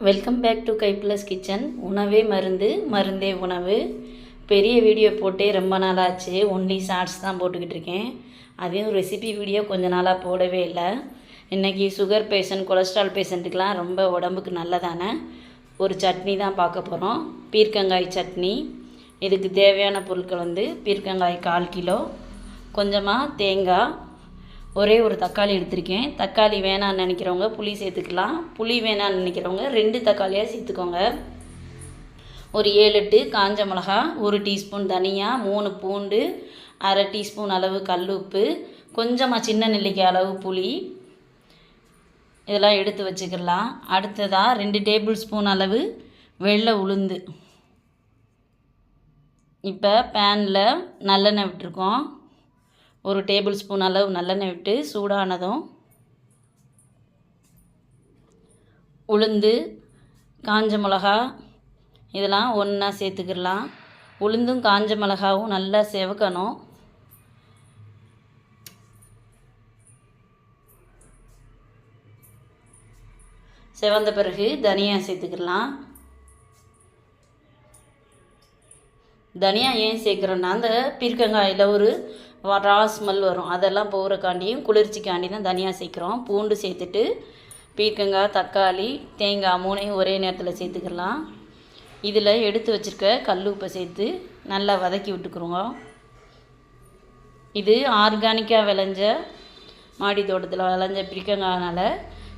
Welcome back to கைப்ளஸ் kitchen. உணவே மருந்து, மருந்தே உணவு. பெரிய வீடியோ போட்டே ரொம்ப நாளாச்சு. ஒன்லி ஷார்ட்ஸ் தான் போட்டுக்கிட்டு இருக்கேன். அதையும் ரெசிபி வீடியோ கொஞ்ச நாளாக போடவே இல்லை. இன்றைக்கி சுகர் பேஷண்ட், கொலஸ்ட்ரால் பேஷண்ட்டுக்கெலாம் ரொம்ப உடம்புக்கு நல்லதான ஒரு சட்னி தான் பார்க்க போகிறோம். பீர்க்கங்காய் சட்னி. இதுக்கு தேவையான பொருட்கள் பீர்க்கங்காய் 1/4 கிலோ, கொஞ்சமாக தேங்காய், ஒரே ஒரு தக்காளி எடுத்திருக்கேன். தக்காளி வேணான்னு நினைக்கிறவங்க புளி சேர்த்துக்கலாம். புளி வேணான்னு நினைக்கிறவங்க 2 தக்காளியாக சேர்த்துக்கோங்க. ஒரு 7-8 காஞ்ச மிளகா, 1 டீஸ்பூன் தனியா, 3 பூண்டு, 1/2 டீஸ்பூன் அளவு கல்லுப்பு, கொஞ்சமாக சின்ன நெல்லிக்காய் அளவு புளி, இதெல்லாம் எடுத்து வச்சுக்கலாம். அடுத்ததாக 2 டேபிள் ஸ்பூன் அளவு வெள்ளை உளுந்து. இப்போ பேனில் நல்லெண்ணெய் விட்டுருக்கோம். 1 டேபிள் ஸ்பூன் அளவு நல்லெண்ணெய் விட்டு சூடானதும் உளுந்து, காஞ்ச மிளகா இதெல்லாம் ஒன்றா சேர்த்துக்கிடலாம். உளுந்தும் காஞ்ச மிளகாவும் நல்லா செவக்கணும். செவந்த பிறகு தனியா சேர்த்துக்கிடலாம். தனியா ஏன் சேர்க்குறோன்னா, அந்த பீர்க்கங்காயில் ஒரு ரா ஸ்மெல் வரும். அதெல்லாம் போகிறக்காண்டியும் குளிர்ச்சிக்காண்டி தான் தனியாக சேர்க்குறோம். பூண்டு சேர்த்துட்டு பீர்க்கங்காய், தக்காளி, தேங்காய் 3ஐயும் ஒரே நேரத்தில் சேர்த்துக்கலாம். இதில் எடுத்து வச்சுருக்க கல் உப்பை சேர்த்து நல்லா வதக்கி விட்டுக்குறோங்க. இது ஆர்கானிக்காக விளைஞ்ச மாடி தோட்டத்தில் விளைஞ்ச பீர்க்கங்காய்னால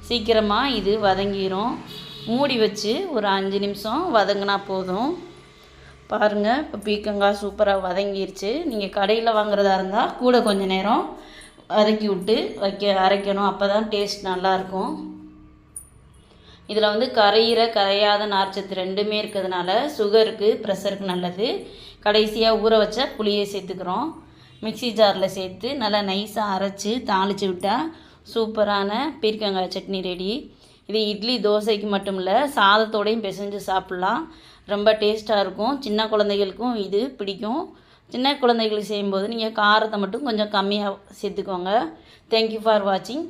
சீக்கிரமாக இது வதங்கிடும். மூடி வச்சு ஒரு 5 நிமிஷம் வதங்கினா போதும். பாருங்கள், இப்போ பீர்க்கங்காய் சூப்பராக வதங்கிருச்சு. நீங்கள் கடையில் வாங்குறதா இருந்தால் கூட கொஞ்சம் நேரம் வதக்கி விட்டு அரைக்கணும். அப்போ தான் டேஸ்ட் நல்லாயிருக்கும். இதில் கரையாத நார்ச்சத்து 2மே இருக்கிறதுனால சுகருக்கு, ப்ரெஷருக்கு நல்லது. கடைசியாக ஊற வச்ச புளியை சேர்த்துக்கிறோம். மிக்சி ஜாரில் சேர்த்து நல்லா நைஸாக அரைச்சி தாளித்து விட்டால் சூப்பரான பீர்க்கங்காய் சட்னி ரெடி. இது இட்லி, தோசைக்கு மட்டும் இல்லை, சாதத்தோடையும் பிசைஞ்சு சாப்பிட்லாம். ரொம்ப டேஸ்ட்டாக இருக்கும். சின்ன குழந்தைகளுக்கும் இது பிடிக்கும். சின்ன குழந்தைகளுக்கு செய்யும்போது நீங்கள் காரத்தை மட்டும் கொஞ்சம் கம்மியாக சேர்த்துக்கோங்க. தேங்க்யூ ஃபார் வாட்சிங்.